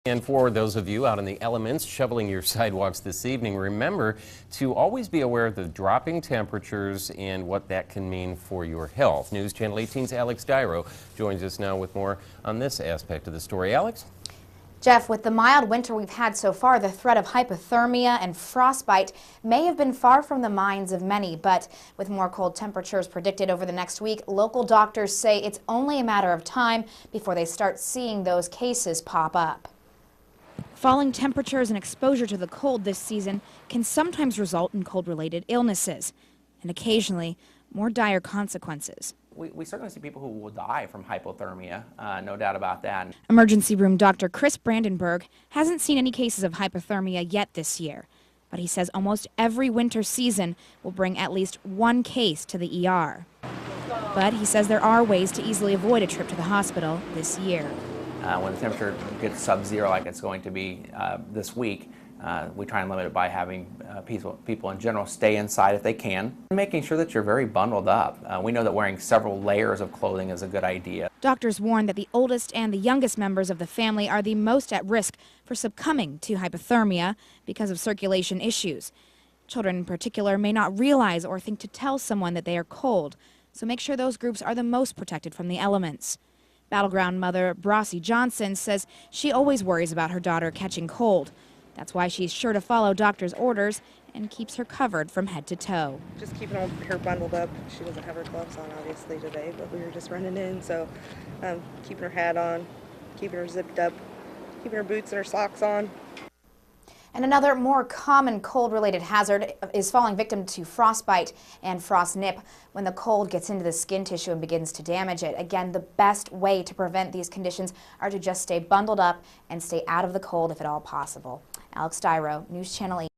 And for those of you out in the elements shoveling your sidewalks this evening, remember to always be aware of the dropping temperatures and what that can mean for your health. News Channel 18's Alex Dyro joins us now with more on this aspect of the story. Alex? Jeff, with the mild winter we've had so far, the threat of hypothermia and frostbite may have been far from the minds of many, but with more cold temperatures predicted over the next week, local doctors say it's only a matter of time before they start seeing those cases pop up. Falling temperatures and exposure to the cold this season can sometimes result in cold-related illnesses, and occasionally more dire consequences. We certainly see people who will die from hypothermia, no doubt about that. Emergency room Dr. Chris Brandenburg hasn't seen any cases of hypothermia yet this year, but he says almost every winter season will bring at least one case to the ER. But he says there are ways to easily avoid a trip to the hospital this year. When the temperature gets sub-zero like it's going to be this week, we try and limit it by having people in general stay inside if they can, and making sure that you're very bundled up. We know that wearing several layers of clothing is a good idea. Doctors warn that the oldest and the youngest members of the family are the most at risk for succumbing to hypothermia because of circulation issues. Children in particular may not realize or think to tell someone that they are cold, so make sure those groups are the most protected from the elements. Battleground mother Brossie Johnson says she always worries about her daughter catching cold. That's why she's sure to follow doctor's orders and keeps her covered from head to toe. Just keeping her bundled up. She doesn't have her gloves on obviously today, but we were just running in, so keeping her hat on, keeping her zipped up, keeping her boots and her socks on. And another more common cold-related hazard is falling victim to frostbite and frost nip when the cold gets into the skin tissue and begins to damage it. Again, the best way to prevent these conditions are to just stay bundled up and stay out of the cold if at all possible. Alex Dyro, News Channel 8.